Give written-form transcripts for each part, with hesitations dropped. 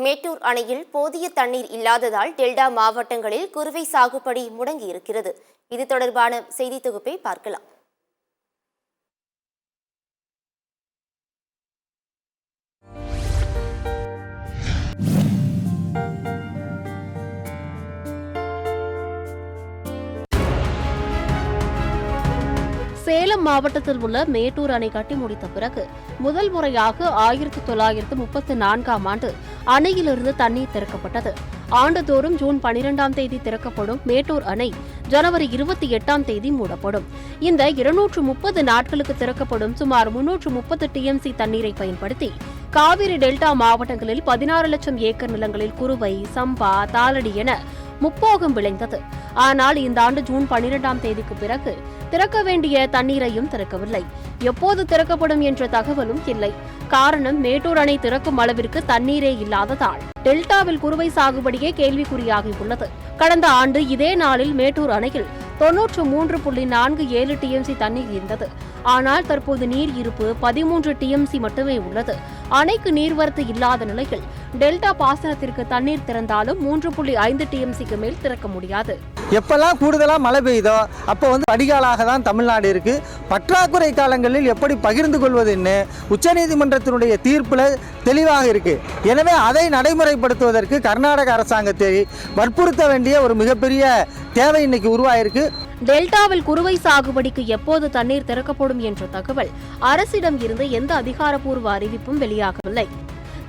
மேட்டூர் அணையில் போதிய தண்ணீர் இல்லாததால் டெல்டா மாவட்டங்களில் குறுவை சாகுபடி முடங்கியிருக்கிறது. இது தொடர்பான செய்தி தொகுப்பை பார்க்கலாம். சேலம் மாவட்டத்தில் உள்ள மேட்டூர் அணை கட்டி முடித்த பிறகு முதல் முறையாக 1934ஆம் ஆண்டு அணையிலிருந்து தண்ணீர் திறக்கப்பட்டது. ஆண்டுதோறும் ஜூன் 12ஆம் தேதி திறக்கப்படும் மேட்டூர் அணை ஜனவரி 28ஆம் தேதி மூடப்படும். இந்த 230 நாட்களுக்கு திறக்கப்படும் சுமார் 330 டிஎம்சி தண்ணீரை பயன்படுத்தி காவிரி டெல்டா மாவட்டங்களில் 16 லட்சம் ஏக்கர் நிலங்களில் குறுவை, சம்பா, தாளடி என முப்போகம் விளைந்தது. ஆனால் இந்த ஆண்டு ஜூன் 12ஆம் தேதிக்கு பிறகு திறக்க வேண்டிய தண்ணீரையும் திறக்கவில்லை. எப்போது திறக்கப்படும் என்ற தகவலும் இல்லை. காரணம், மேட்டூர் அணை திறக்கும் அளவிற்கு தண்ணீரே இல்லாததால் டெல்டாவில் குறுவை சாகுபடியே கேள்விக்குறியாகியுள்ளது. கடந்த ஆண்டு இதே நாளில் மேட்டூர் அணையில் 93.47 டிஎம்சி தண்ணீர் இருந்தது. ஆனால் தற்போது நீர் இருப்பு 13 டிஎம்சி மட்டுமே உள்ளது. அணைக்கு நீர்வரத்து இல்லாத நிலையில் டெல்டா பாசனத்திற்கு தண்ணீர் திறந்தாலும் 3.5 டிஎம்சிக்கு மேல் திறக்க முடியாது. எப்பெல்லாம் கூடுதலாக மழை பெய்யுதோ அப்போ வடிகாலாக தான் தமிழ்நாடு இருக்கு. பற்றாக்குறை காலங்களில் எப்படி பகிர்ந்து கொள்வதுன்னு உச்சநீதிமன்றத்தினுடைய தீர்ப்புல தெளிவாக இருக்கு. எனவே அதை நடைமுறைப்படுத்துவதற்கு கர்நாடக அரசாங்கத்தை வற்புறுத்த வேண்டிய ஒரு மிகப்பெரிய தேவை இன்னைக்கு உருவாயிருக்கு. டெல்டாவில் குறுவை சாகுபடிக்கு எப்போது தண்ணீர் திறக்கப்படும் என்ற தகவல் அரசிடம் இருந்து எந்த அதிகாரப்பூர்வ அறிவிப்பும் வெளியாகவில்லை.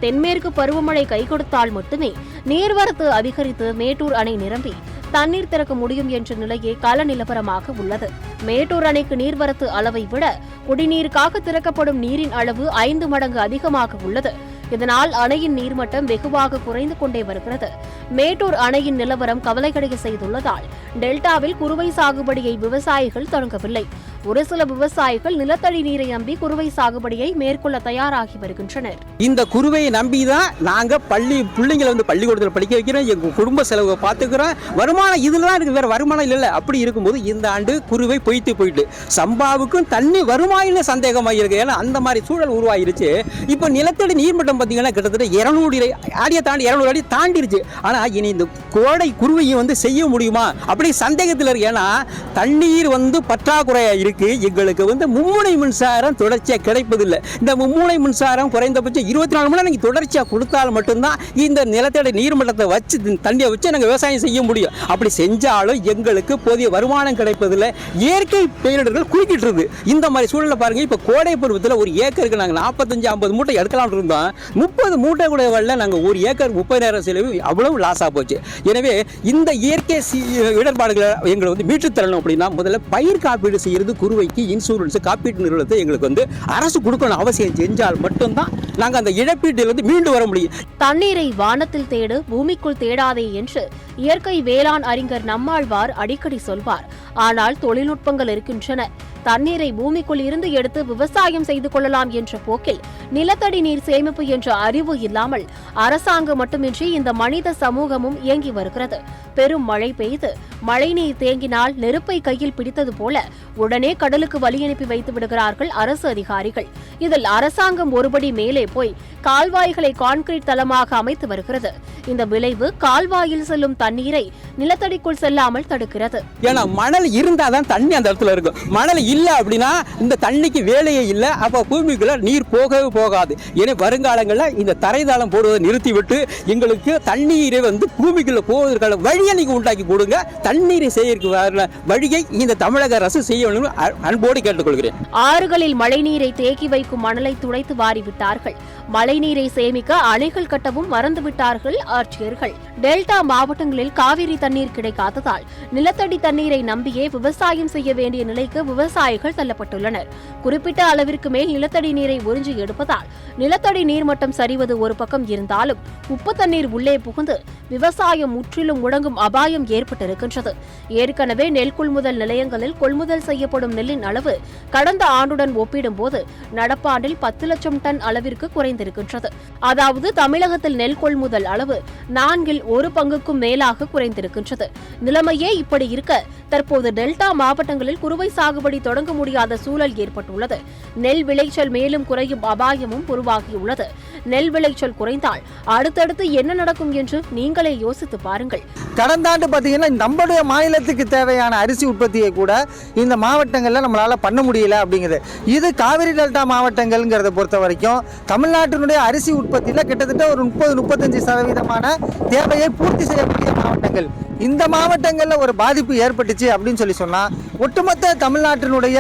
தென்மேற்கு பருவமழை கை கொடுத்தால் மட்டுமே நீர்வரத்து அதிகரித்து மேட்டூர் அணை நிரம்பி தண்ணீர் திறக்க முடியும் என்ற நிலையே கள நிலவரமாக உள்ளது. மேட்டூர் அணைக்கு நீர்வரத்து அளவை விட குடிநீருக்காக திறக்கப்படும் நீரின் அளவு 5 மடங்கு அதிகமாக உள்ளது. இதனால் அணையின் நீர்மட்டம் வெகுவாக குறைந்து கொண்டே வருகிறது. மேட்டூர் அணையின் நிலவரம் கவலையடைய செய்துள்ளதால் டெல்டாவில் குறுவை சாகுபடியை விவசாயிகள் தொடங்கவில்லை. ஒரு சில விவசாயிகள் நிலத்தடி நீரை நம்பி குறுவை சாகுபடியை மேற்கொள்ள தயாராகி வருகின்றனர். இந்த குறுவையை நம்பிதான் நாங்க பிள்ளைங்களை பள்ளிக்கூடத்தில் படிக்க வைக்கிறோம், எங்க குடும்ப செலவை பார்த்துக்கிறோம். வருமானம் இதெல்லாம் இருக்கு, வேற வருமானம் இல்லை. அப்படி இருக்கும்போது இந்த ஆண்டு குறுவை போயிட்டு சம்பாவுக்கும் தண்ணி வருமாயில சந்தேகமாக இருக்கு. ஏன்னா அந்த மாதிரி சூழல் உருவாயிருச்சு. இப்போ நிலத்தடி நீர்மட்டம் பார்த்தீங்கன்னா கிட்டத்தட்ட 200 அடியை தாண்டி 200 அடி தாண்டிருச்சு. ஆனா இனி இந்த கோடை குறுவையை செய்ய முடியுமா அப்படி சந்தேகத்தில் இருக்கு. ஏன்னா தண்ணீர் பற்றாக்குறையா இருக்கு. எங்களுக்கு மும்முனை மின்சாரம் தொடர்ச்சியா கிடைப்பதில்லை. இந்த மும்முனை மின்சாரம் குறைந்தபட்சம் 24 மணி நேரம் தொடர்ச்சியா கொடுத்தால் மட்டும்தான் இந்த நிலத்தடி நீர்மட்டத்தை வச்சு தண்ணியை வச்சு நாங்கள் விவசாயம் செய்ய முடியும். அப்படி செஞ்சாலும் எங்களுக்கு போதிய வருமானம் கிடைப்பதில்லை. இயற்கை பேரிடர்கள் குறுக்கிட்டு இந்த மாதிரி சூழலை பாருங்க. இப்ப கோடை பருவத்தில் ஒரு ஏக்கருக்கு நாங்கள் 45-50 மூட்டை எடுக்கலாம் இருந்தோம். 30 மூட்டை கூட வரல. நாங்கள் ஒரு ஏக்கர் 30,000 செலவு அவ்வளவு லாஸா போச்சு. எனவே இந்த இயற்கை இடர்பாடுகளை எங்களை மீட்டு தரணும் அப்படின்னா முதல்ல பயிர் காப்பீடு செய்யறது, குறுவைக்கு இன்சூரன்ஸ் காப்பீட்டு நிறுவனத்தை எங்களுக்கு அரசு கொடுக்கணும். அவசியம் செஞ்சால் மட்டும்தான் நாங்கள் அந்த இழப்பீட்டிலிருந்து மீண்டு வர முடியும். தண்ணீரை வானத்தில் தேடு, பூமிக்குள் தேடாதே என்று இயற்கை வேளாண் அறிஞர் நம்மாழ்வார் அடிக்கடி சொல்வார். ஆனால் தொழில்நுட்பங்கள் இருக்கின்றன. தண்ணீரை பூமிக்குள் இருந்து எடுத்து விவசாயம் செய்து கொள்ளலாம் என்ற போக்கில் நிலத்தடி நீர் சேமிப்பு என்ற அறிவு இல்லாமல் அரசாங்கம் மட்டுமின்றி இந்த மனித சமூகமும் இயங்கி வருகிறது. பெரும் மழை பெய்து மழைநீர் தேங்கினால் நெருப்பை கையில் பிடித்தது போல உடனே கடலுக்கு வழி அனுப்பி வைத்து விடுகிறார்கள் அரசு அதிகாரிகள். இதில் அரசாங்கம் ஒருபடி மேலே போய் கால்வாய்களை கான்கிரீட் தளமாக அமைத்து வருகிறது. இந்த விளைவு கால்வாயில் செல்லும் தண்ணீரை நிலத்தடிக்குள் செல்லாமல் தடுக்கிறது. ஏன்னா மணல் இருந்தாதான் தண்ணி அந்த இடத்துல இருக்கும். மணல் இல்ல அப்படின்னா இந்த தண்ணிக்கு வேலையே இல்லை. அப்ப பூமிக்குள்ள நீர் போகவே போகாது. எனவே வருங்காலங்களில் இந்த தரைதளம் போடுவதை நிறுத்திவிட்டு எங்களுக்கு தண்ணீரை பூமிக்குள்ள போவதற்கான வழியை நீங்க உண்டாக்கி கொடுங்க. தண்ணீரை செய்ய வழியை இந்த தமிழக அரசு செய்ய வேண்டும் அன்போடு கேட்டுக்கொள்கிறேன். ஆறுகளில் மழைநீரை தேக்கி வைக்கும் மணலை துடைத்து வாரிவிட்டார்கள். மழைநீரை சேமிக்க அணைகள் கட்டவும் மறந்துவிட்டார்கள் ஆட்சியர்கள். டெல்டா மாவட்டங்களில் காவிரி தண்ணீர் கிடைக்காததால் நிலத்தடி தண்ணீரை நம்பியே விவசாயம் செய்ய வேண்டிய நிலைக்கு விவசாயிகள் தள்ளப்பட்டுள்ளனர். குறிப்பிட்ட அளவிற்கு மேல் நிலத்தடி நீரை உறிஞ்சி எடுப்பதால் நிலத்தடி நீர்மட்டம் சரிவது ஒரு பக்கம் இருந்தாலும் உப்பு தண்ணீர் உள்ளே புகுந்து விவசாயம் முற்றிலும் முடங்கும் அபாயம் ஏற்பட்டிருக்கின்றது. ஏற்கனவே நெல் கொள்முதல் நிலையங்களில் கொள்முதல் செய்யப்படும் நெல்லின் அளவு கடந்த ஆண்டுடன் ஒப்பிடும்போது நடப்பாண்டில் 10 லட்சம் டன் அளவிற்கு குறைந்திருக்கின்றது. அதாவது தமிழகத்தில் நெல் கொள்முதல் அளவு 4 1 பங்குக்கும் மேலாக குறைந்திருக்கின்றது. நிலைமையே இப்படி இருக்க தற்போது டெல்டா மாவட்டங்களில் குறுவை சாகுபடி தொடங்க முடியாத சூழல் ஏற்பட்டுள்ளது. நெல் விளைச்சல் மேலும் குறையும் அபாயமும் உருவாகியுள்ளது. நெல் விளைச்சல் குறைந்தால் அடுத்தடுத்து என்ன நடக்கும் என்று நீங்களே யோசித்து பாருங்கள். கடந்த ஆண்டு பார்த்தீங்கன்னா நம்மளுடைய மாநிலத்துக்கு தேவையான அரிசி உற்பத்தியை கூட இந்த மாவட்டங்களில் நம்மளால பண்ண முடியல அப்படிங்கிறது. இது காவிரி டெல்டா மாவட்டங்கள்ங்கிறத பொறுத்த வரைக்கும் தமிழ்நாட்டினுடைய அரிசி உற்பத்தியில் கிட்டத்தட்ட ஒரு 30-35% தேவையை பூர்த்தி செய்யக்கூடிய மாவட்டங்கள். இந்த மாவட்டங்களில் ஒரு பாதிப்பு ஏற்பட்டுச்சு அப்படின்னு சொன்னால் ஒட்டுமொத்த தமிழ்நாட்டினுடைய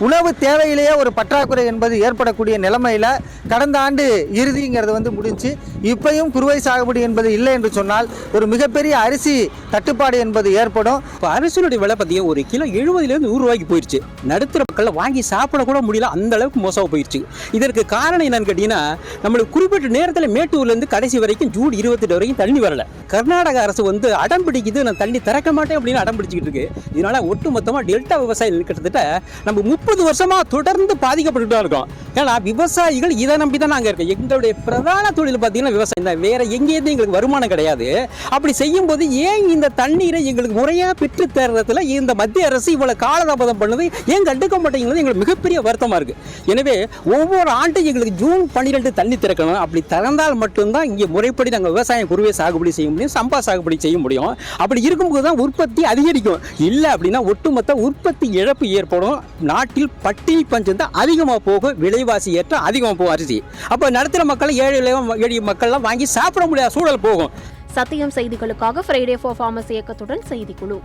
உணவு தேவையிலேயே ஒரு பற்றாக்குறை என்பது ஏற்படக்கூடிய நிலைமையில் கடந்த ஆண்டு இறுதிங்கிறது முடிஞ்சு. இப்பையும் குறுவை சாகுபடி என்பது இல்லை என்று சொன்னால் ஒரு மிகப்பெரிய அரிசி தட்டுப்பாடு என்பது ஏற்படும். இப்போ அரிசியுடைய விலை பார்த்தீங்கன்னா ஒரு கிலோ 70 100 ரூபாய்க்கு போயிடுச்சு. நடுத்தர மக்கள் வாங்கி சாப்பிட கூட முடியல, அந்த அளவுக்கு மோசமாக போயிடுச்சு. இதற்கு காரணம் என்னன்னு கேட்டீங்கன்னா, நம்மளுக்கு குறிப்பிட்ட நேரத்தில் மேட்டூர்லேருந்து கடைசி வரைக்கும் ஜூன் 28 வரைக்கும் தண்ணி வரல. கர்நாடக அரசு அடம் பிடிக்குது, நான் தண்ணி திறக்க மாட்டேன் அப்படின்னு அடம் பிடிச்சிக்கிட்டு இருக்கு. இதனால ஒட்டுமொத்தமாக டெல்டா விவசாயிகள் கிட்டத்தட்ட நம்ம 30 வருஷமா தொடர்ந்து பாதிக்கப்பட்டு தான் இருக்கோம். ஏன்னா விவசாயிகள் இதை நம்பி தான் நாங்கள் இருக்கோம். எங்களுடைய பிரதான தொழில் பார்த்தீங்கன்னா விவசாயம் தான். வேற எங்கேயுமே எங்களுக்கு வருமானம் கிடையாது. அப்படி செய்யும் போது ஏன் இந்த தண்ணீரை எங்களுக்கு முறையாக பெற்று தர்றதுல இந்த மத்திய அரசு இவ்வளவு காலதாமதம் பண்ணுது, ஏன் கண்டுக்க மாட்டேங்கிறது எங்களுக்கு மிகப்பெரிய வருத்தமா இருக்கு. எனவே ஒவ்வொரு ஆண்டும் எங்களுக்கு ஜூன் 12 தண்ணி திறக்கணும். அப்படி திறந்தால் மட்டும்தான் இங்கே முறைப்படி நாங்கள் விவசாயம் குறுவை சாகுபடி செய்ய முடியும், சம்பா சாகுபடி செய்ய முடியும். அப்படி இருக்கும்போது தான் உற்பத்தி அதிகரிக்கும். இல்லை அப்படின்னா ஒட்டுமொத்த உற்பத்தி இழப்பு ஏற்படும். நாட்டில் பட்டினி பஞ்சம் தான் அதிகமாக போகும், விலைவாசி ஏற்ற அதிகமாக போகும் அரிசி. அப்போ நடுத்தர மக்கள் ஏழை மக்கள்லாம் வாங்கி சாப்பிட முடியாத சூழல் போகும். சத்தியம் செய்திகளுக்காக ஃப்ரைடே ஃபார் ஃபார்மர்ஸ் இயக்கத்துடன் செய்திக்குழு.